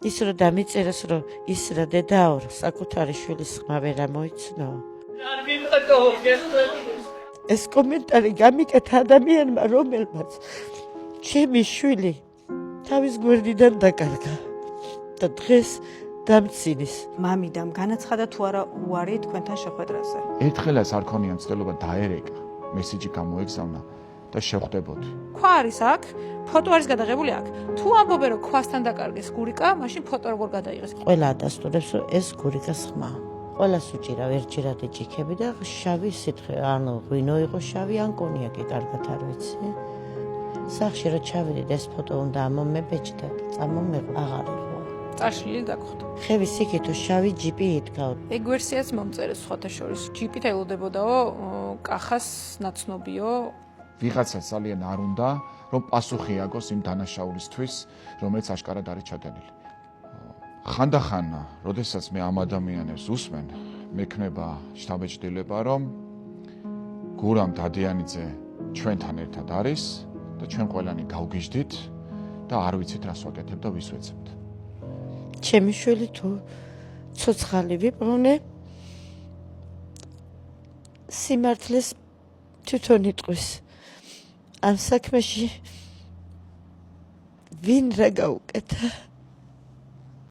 ის რომ დამიწეროს რომ ის რა დედაო საკუთარი შვილის ხმა ვერ ამოიცნო. ეს კომენტარი გამიკეთა ადამიანმა რომელმაც ჩემი შვილი თავის გვერდიდან დაკარგა და დღეს დამცინის. მამიდამ განაცხადა თუ არა უარი თქვენთან შეხვედრაზე. ერთხელაც არ ქონია მცდელობა დაერეკა, მესიჯი გამოეგზავნა და შევხვდებოდი. ქვა არის აქ, ფოტო არის გადაღებული აქ. თუ ამბობენ რომ ქვასთან დაკარგეს გურიკა, მაშინ ფოტო როგორ გადაიღეს? ყველა ადასტურებს რომ ეს გურიკას ხმა. ყველას უჭირავ ერთჯერადი ჭიქები და შავი სითხე, ანუ ღვინო იყო შავი ან კონიაკი, კარგად არ ვიცი. სახში რომ ჩავიდით ეს ფოტო უნდა ამომებეჭდა და წამომეყვა აღარ იყო. წაშლილი დაგხვდა. ხევის იქით შავი ჯიპი იდგა. ეგ ვერსიაც მომწერეს სხვათა შორის. ჯიპით ელოდებოდაო კახას ნაცნობიო. ვიღაცას ძალიან არ უნდა, რომ პასუხი აგოს იმ დანაშაულისთვის, რომელიც აშკარად არის ჩადენილი. ხანდახან, როდესაც მე ამ ადამიანებს უსმენ, მექნება შთაბეჭდილება, რომ გურამ დადიანიძე ჩვენთან ერთად არის და ჩვენ ყველანი გავგიჟდით და არ ვიცით რას ვაკეთებ და ვის ვეცებთ. ჩემი შვილი თუ ცოცხალი ვიყვნენ, სიმართლეს თვითონ იტყვის. ამ საქმეში ვინ რა გაუკეთა?